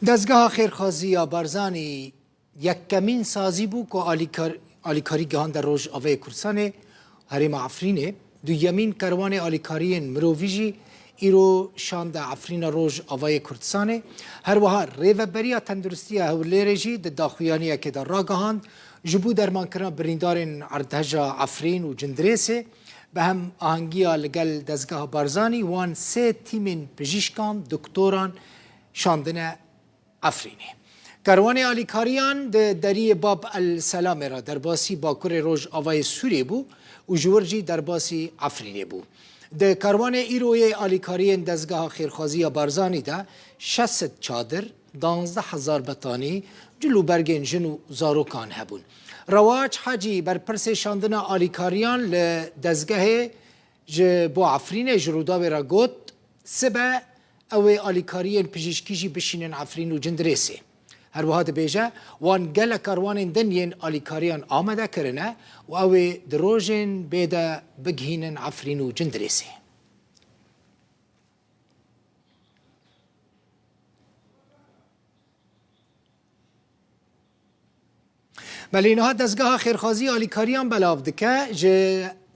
دزگاه خیرخوازی بارزانی یکمین سازی بو که آلیکاری گهان در روز آوه کرسانه هرم عفرینه دویمین کروان آلیکاریین مروویجی ایرو شاند عفرین روز آوه کردستانه هر وها ریوبریا تندرستی هولیره جی ده داخویانیه که در را گهاند جبو درمان کرنا بریندارین اردهجا عفرین و جندریسه به هم آهنگیا لگل دزگاه بارزانی وان سه تیمین پژیشکان دکتوران شاندن عفرینه کاروان آلیکاریان دری باب السلام را در باسی باکور روز آوای سوری بو و جورجی در باسی عفرینه بو ده کاروان ایروی آلیکاریان دزگاه خیرخوازی بارزانی ده 600 چادر 12000 بطانی جلو برگن جنو زاروکان هبون رواج حاجی بر پرس شاندن آلیکاریان لدزگاه بو عفرینه جروداوی را گوت سبه اوی آلیکاریان پژیشکیجی بشینن عفرین و جندریسه هر وها بیجه وان گل کاروان دنین آلیکاریان آمده کرنه و اوی دروژن بیده بگهینن عفرین و جندریسه ملینها دزگاه خیرخوازی آلیکاریان بلاف دکه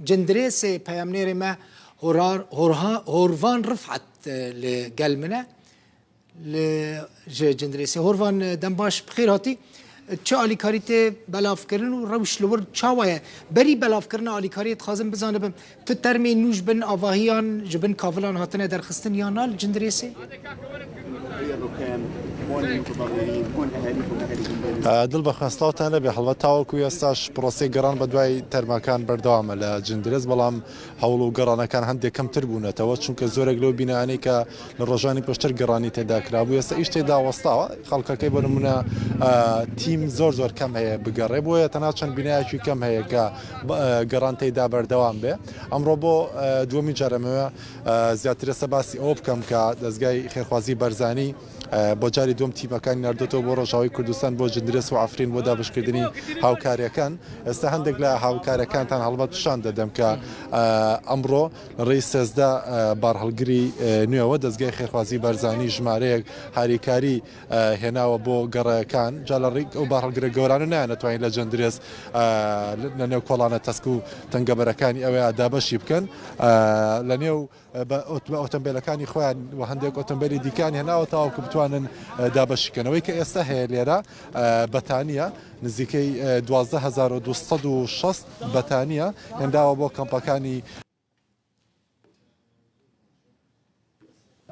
جندریس پیامنیر ما هوروان رفعت لگل منه جندریس هوروان دنباش بخیر هاتی چه آلیکاریت بلاف کردن و روش لور چاوه بری بلاف کردن آلیکاریت خازم بزنه بم تو ترمی نوش بن آواهیان جبن کاولان هاتنه در خستن یا نال جندریسه دڵ بە خستاوتان لەبێ هەڵبەت تاوەکو ئێستاش پرۆسی گەڕان بە دوای تەرماکان بەردەوامە لە جندرێز بەڵام هەوڵ و گەڕانەکان هەندێک کەمتر بوونەتەوە چونکە زۆرێک لەو بینایانەی کە لە ڕۆژانی پێشتر گەڕانی تێدا کرابوو ئێستا ئیش تێدا وەستاوە خەڵکەکەی بە نمونە تیم زۆر کەم هەیە بگەڕێ بۆیە تەنها چەند بینایەکی کەم هەیە کە گەڕان تێدا بەردەوام بێ ئەمڕۆ بۆ دووەمی جارەمەوە زیاترە سە باسی ئەوە بکەم کە دەزگای خێرخوازی بەرزانی بۆ جاری دوم تیمەکانی نردێتەوە بۆ ڕۆژاوی کوردستان بۆ جندرێس و عفرین بۆ دابشکردنی هاوکاریەکان ئێستا هەندێک لە هاوکارەکانتان هەڵبەت پیشان دەدەم کە ئەمڕۆ ڕێی سێزدە بارهەڵگری نوێەوە دەستگای خێرخوازی بەرزانی ژمارەیەک هاریکاری هێناوە بۆ گەڕەکان جا لە ڕێک ئەو بارهەڵگرە گەورانە نایەتوانین لە جندرێس لە نێو کۆڵانە تەسک و تەنگەبەرەکانی ئەوەیە دابەشی بکەن لە نێو ئۆتۆمبیلەکانی خۆیان و هەندێک ئۆتۆمبیلی دیکانی هێناوە تاوەکو بتوانن دابەشیکەنەوەی کە ئێستا هەیە لێرە بەتانیە نزیکەی 12260 بەتانیە هێنداوە بۆ کەمپەکانی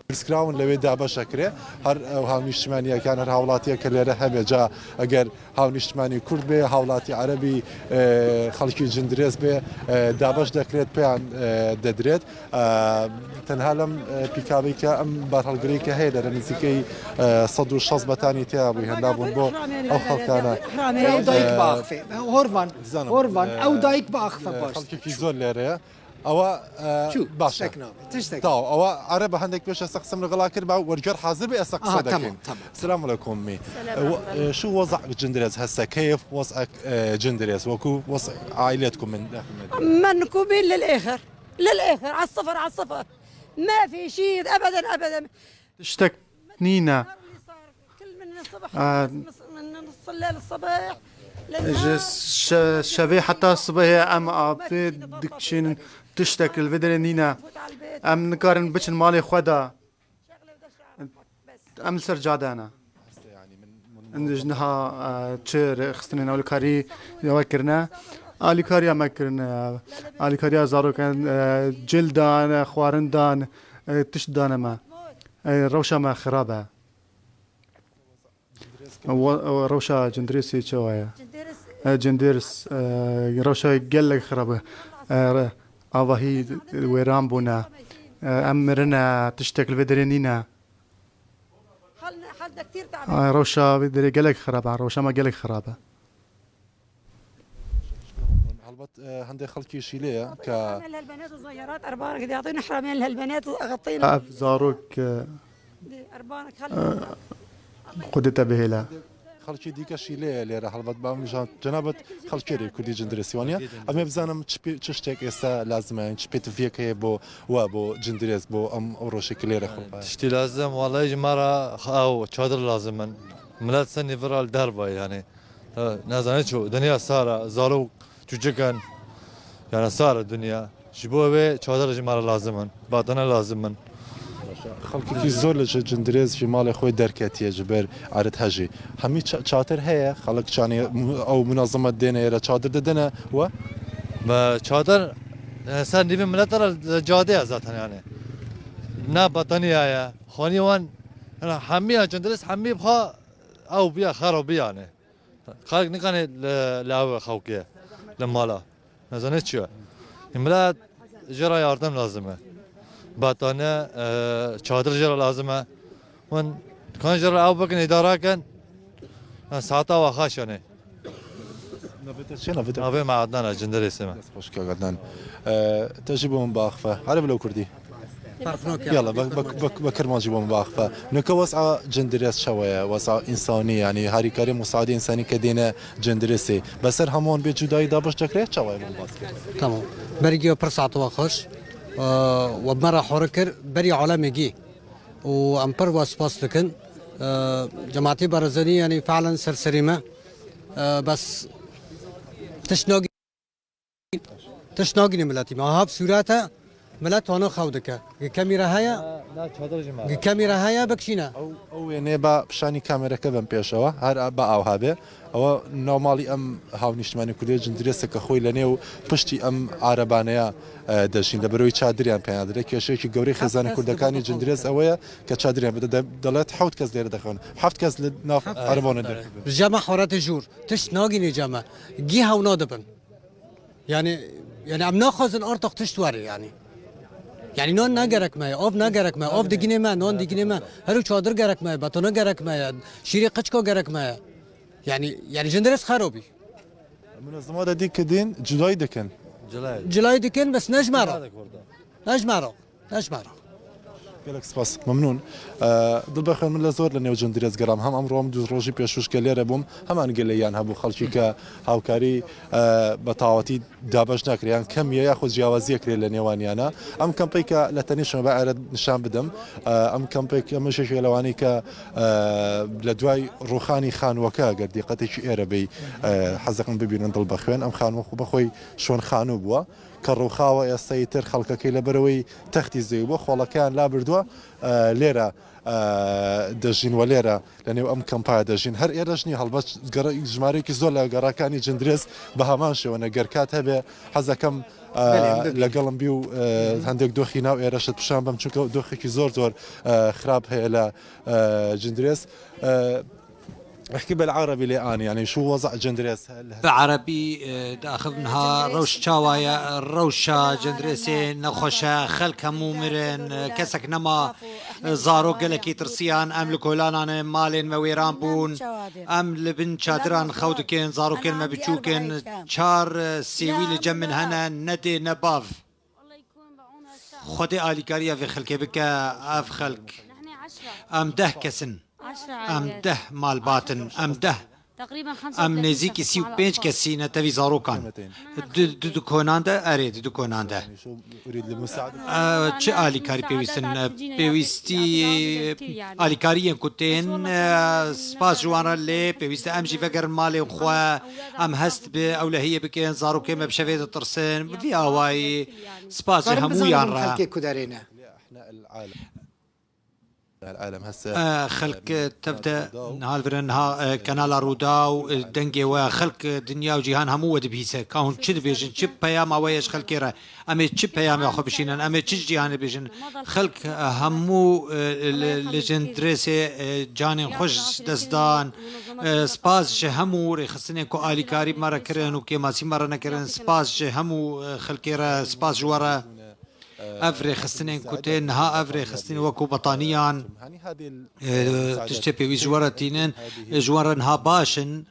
پرسکراون لەوێ دابەشەکرێ هەر هاونیشتمانیەکان هەر هاوڵاتیە کە لێرە هەبێ جا ئەگەر هاونیشتمانی کورد بێ هاوڵاتی عەرەبی خەڵکی جندرێز بێ دابەش دەکرێت پێیان دەدرێت تەنها لەم پیکابەی کە ئەم بارهەڵگرەی کە هەیە لەرە نزیکەی 160 بەتانی تیا بووی هێندا بوون بۆ ئەو خەڵکانە هۆروان ئەو دایک باخفە باش خەڵکێکی زۆر لێرەیە ئەوە باشە ئەوە عرە بە هەندێک پێش ئێستا قسەم لەگەڵا کرد با وەرگەر حاضر بێ ئێستا قسە دەکەین سلام عەلەیکوم می شو وضع جندريز هسه كيف وضعك جندريز وكو وضع عائلتكم منكم للآخر على الصفر ما في شيء أبدا تشتكنينا كل من الصبح من نص الليل الصباح شبيه حتى الصبح أم أبتي دكشين تشتك الفيدرينينا أم نقارن بتش المالي خدا أم سرجع دانا عندنا تشير خستنا أول كاري يوكرنا آلی کاری هم کرن آلی کاری زارو کن جلدان خواردن تشدان ما روشا ما خرابه روشا جندريسي شوية جندرس روشا جل خرابه آوهي ويرام بونا أمرنا تشتكل فيدرينينا روشا بدري جلك خرابه روشا ما جلك خرابه هەندێک خەڵکیشی لێیە کە البنات الصغيرات أربانك يعطينا حرامين لهالبنات أغطينا زاروك أربانك قدت بهلا خەڵکی دیکەشی لێ لێرە هەڵبەت بامژان جەنابەت خەڵکێری کوردی جندرێسیوانە ئەمێ بزانم چ شتێک ئێستا لازمە چ پێتڤەک هەیە بۆ وا بۆ جندرێز بۆ ئەم ئەو ڕۆژێکی لێرە خۆ تشتي لازم والله جمارة أو شادر لازم من ملات سني فرال دربا يعني نازني شو دنيا صار زارو تجكن يعني صار الدنيا شبوه شادر جمارة لازم من باطنا لازم من خەڵکی زۆر لە جندرێز ژی ماڵی خۆی دەرکەتیە جبەر عرت هەژی هەمی چاتر هەیە خەڵک چانی ئەو منازمەت دێنەیەرە چادر دەدەنە وە ما شادر سن دي ملات ترى جادة ذاتها يعني نا باطنية يا خاني وان أنا حميها جندرس حمي بها أو بيا خراب بيا يعني خارج نكاني لا خوكية لما لا نزنت شو ملات جرا ياردم لازمه باطنة شادر جرا لازمه وان كان جرا أو بكن إدارة كان ساعتا وخاش يعني نبي مع عدنان جندرس ما خوش كعدنان تجيبهم باخفة عرب لو كردي يلا بكرمان جيبهم باخفة نك وسع جندرس شوية وسع إنساني يعني هاري كريم مساعد إنساني كدينا جندرسي بس همون بجداي دابش تكره شوية تمام بريجي برسعت وخش وبمرة حركر بري علامة جي وأمبر واسباس لكن جماعتي برزني يعني فعلا سرسريمة بس تشناقني ملاتي ما هاب سوراتها ملات وانا خودك الكاميرا هيا لا شادر جماعة الكاميرا هيا بكشينا أو يعني بشاني كاميرا كذا بيشوا هر أو هذا أو نورمالي أم هاو نشتماني كلية جندريسة كخوي لنيو بشتي أم عربانية داشين دبروي تشادريان بينادر كيشي كي جوري خزانة كردكاني جندريس أويا كتشادريان بدأ دلات حوت كز ليرة دخون حفت كز لناف عربانة در جامع حورات الجور تشناقني جامع جيها ونادبن يعني عم ناخذ الأرض تشتوري يعني نون نگرک ماي اوف نگرک ماي اوف دگینه ما نون دگینه ما هرو چادر گرک ماي باتونه گرک ماي شيري قچکو گرک ماي يعني جندرس خرابي منظمات دي كدين جداي دكن جلاي دكن بس نجمره قالك سپاس ممنون دل بخير من لزور لنيو جندريز گرام هم امروم دو روجي پیشوش کلیره بوم همان گلیان هبو خلچی که هاوکاری بتاواتی دابش نکریان کم یاخذ جیاوازی کری لنیوانیانا ام کمپی که لتنیش بعد نشان بدم ام کمپی که مشش لوانی که لدوای روخانی خان وکا گردی قتیش ایربی حزقن ببینن دل بخوین ام خان وخو بخوی شون خانو بوا كروخاوة يستيتر خلق كيلا بروي تختي زيبو خولا كان لا بردوا ليرة دجين وليرة لأنه أم كمبايا دجين هر إيرجني هالباش جماري كزولا جراكاني جندريس بهامانش وأنا جركات هبه حزا كم لقلم بيو هندك دوخي ناو إيرشت بشام بمشوك دوخي كزور خراب هي لا جندريس احكي بالعربي لآن يعني شو وضع جندريس بعربي داخلها روش شاوايا روشا جندريسين نخوشا خلك مومرن كسك نما زارو قلكي ترسيان ام لكولانان مالين مويران بون ام لبن شادران خودكين زارو كين ما بتشوكين شار سيويل جمن هنا ندي نباف خدي آلي كاريا في خلك بك اف خلك ام ده كسن ام ده مال باطن ام ده تقريبا 5 ام نزيكي سيو بينج كسينا تبي زاروكان دو كوناندا اريد دو كوناندا اريد المساعده چه آلی کاری پیوستن پیوستی آلی کاری کتین سپاس جوانه لی پیوستی امشی فکر مال خوا ام هست به اولهیه بکن زاروکه مبشفید ترسن وی آوای سپاس همویان را خلک کدارینه العالم هسه خلق تبدا نهال برنها كنال رودا ودنجي وخلق دنيا وجيهان همو دبيسه كون تشد بيجن تشب بيام ويش خلقيره امي تشب بيام ياخو بشينن امي تشج جيهان بيجن خلق همو لجندرسه جان خوش دزدان سپاس همو رخصنه کو آلی کاری مره کرن و کی ماسی مره نکرن سپاس همو خلقيره سپاس جواره افري خستنين كوتين ها افري خستنين وكو بطانيان تشتبي وي جوارتينن جوارن ها باشن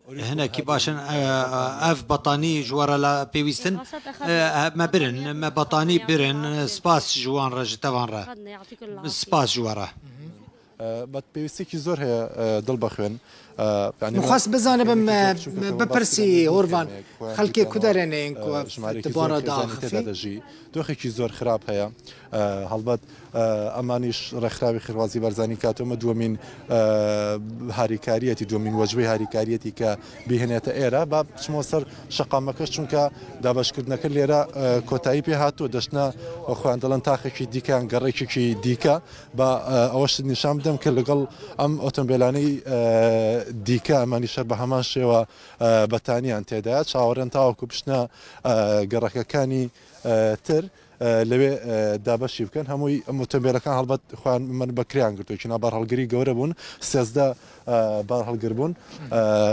هنا كي باشن اف بطاني جوارا لا بيويستن ما برن ما بطاني برن سباس جوان رج تبان را سباس جوارا بە پێویستێکی زۆر هەیە دڵ بەخوێن مخواست بزانم بپرسی هۆروان خەڵکێ کودەرێنێن ژمارەی داژی دۆخێکی زۆر خراپ هەیە هەڵبەت ئەمانیش ڕێکخراوی خێرخوازی بەرزانی کاتۆمە دووەمین هاریکاریەتی دووەمین وەجبەی هاریکاریەتی کە بهێنێتە ئێرە با بچمەوە سەر شەقامەکەش چونکە دابشکردنەکە لێرە کۆتایی پێ هاتووە دەشنا خۆیان دەڵەن تاخێکی دیکان گەڕێکێکی دیکە بە ئەوەش نیشان بدەم کە لەگەڵ ئەم ئۆتۆمبیلانەی دیکە ئەمانی شەر بە هەمان شێوە بەتانیان تێدایە چاوەڕێن تاوەکو بشنە گەڕەکەەکانی تر لەوێ دابەشی بکەن هەمووی ئۆتۆمبیلەکان هەڵبەت خۆیان من بەکریان گرتووەکی نابار هەڵگری گەورە بوون سێزدە بار هەڵگربوون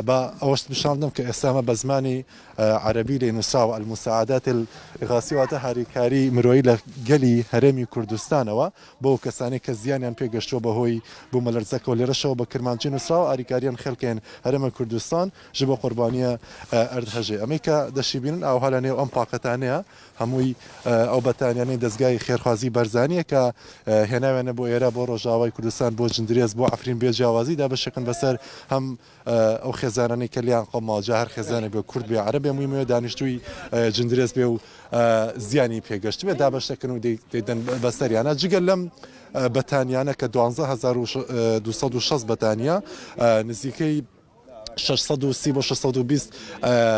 بە ئەوەش بشاندم کە ئێستامە بە زمانی عەرەبی لێ نووسراوە المساعدات الإغاثی واتە هاریکاری مرۆیی لە گەلی هەرێمی کوردستانەوە بۆ کەسانی کە زیانیان پێگەشتووە بەهۆی بوو مەلەرزەکەەوە لێرەشەوە بە کرمانجی نووسراوە ئاریکاریان خەڵکێن هەرێمە کوردستان ژ بۆ قوربانیە ئەردهەژێ ئەمەی کە دەشیبینن ئاوها لە نێو ئەم پاکەتانەیە هەمووی ئەو بەتانیانەی دەستگای خێرخوازی بەرزانیە کە هێناوێنە بۆ ئێرە بۆ ڕۆژاوای کوردستان بۆ جندرێز بۆ ئەفرین بێجیاوازی دابەشەکەن بەسەر هەم ئەو خێزانانەی کە لیان قۆماڵجا هەر خێزانێ بێ کورد بێ عەرەب بێ مووی دانیشتووی جندرێز بێ و زیانی پێگەشت بێ دابەشەکەن و دەیدەن بەسەریانە جگەل لەم بەتانیانە کە 12260 بەتانیا نزیکەی 630 بۆ 620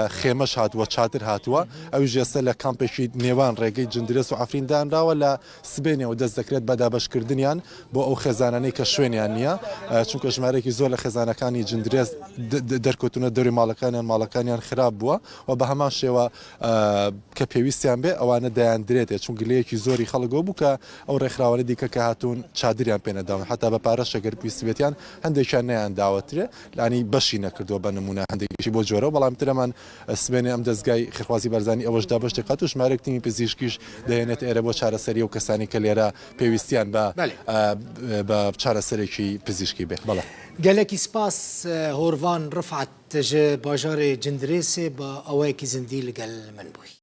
خێمەش هاتووە چاتر هاتووە ئەو ژێسە لە کامپێکی نێوان ڕێگەی جندرێس و ئەفرین دانراوە لە سبێنەوە دەست دەکرێت بە دابەشکردنیان بۆ ئەو خێزانانەی کە شوێنیان نییە چونکە ژمارەێکی زۆر لە خێزانەکانی جندرێز دەرکەوتونە دەوری ماڵەکانیان خراپ بووە و بە هەمان شێوە کە پێویستیان بێ ئەوانە دایاندرێتێ چون گلەیەکی زۆری خەڵگۆ بوو کە ئەو ڕێکخراوانە دیکە کە هاتوون چادریان پێنەداون حتا بە پارە شەگەر پێویستیان هەندێکیان نیان داوەترێ لانی بەشی نەکردو بە نمونە هەندێکی بۆ جۆرە بەڵام ترەمان سبێنێ ئەم دەستگای خێرخوازی بەرزانی ئەوەش دابەشتی قات و ژمارەی تیمی پزیشکیش دەهێنێت ئێرە بۆ چارەسەری و کەسانی کە لێرە پێویستیان بە چارەسەرێکی پزیشکی بێت بەڵێ gelekî spas Horvan Rifat ji bajarê Cindirêsê bi awayekî zindî li gel min bûye.